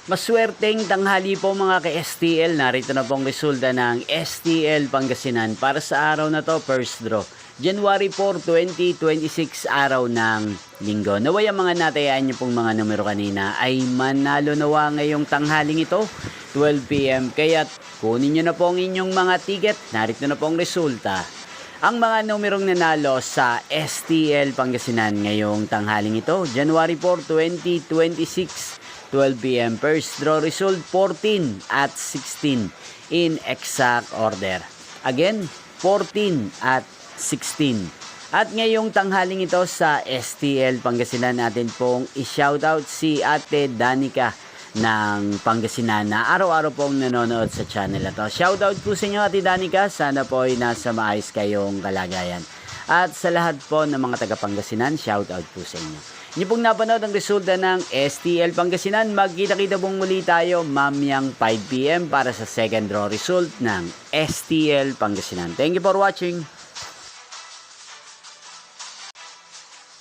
Maswerteng tanghali po mga ka-STL. Narito na pong resulta ng STL Pangasinan para sa araw na to, first draw. January 4, 2026, araw ng linggo. Naway ang mga natayaan niyo pong mga numero kanina ay manalo nawa ngayong tanghaling ito, 12 PM. Kaya't kunin niyo na po ang inyong mga ticket. Narito na po ang resulta. Ang mga numerong nanalo sa STL Pangasinan ngayong tanghaling ito, January 4, 2026, 12 PM. First draw result 14 at 16 in exact order. Again, 14 at 16. At ngayong tanghaling ito sa STL Pangasinan, natin pong i-shoutout si Ate Danica ng Pangasinan na araw-araw pong nanonood sa channel na to. Shoutout po sa inyo, Ate Danica. Sana po ay nasa maayos kayong kalagayan. At sa lahat po ng mga taga Pangasinan, shoutout po sa inyo. Inyo pong napanood ang resulta ng STL Pangasinan. Magkita-kita pong muli tayo mamayang 5 PM para sa second draw result ng STL Pangasinan. Thank you for watching.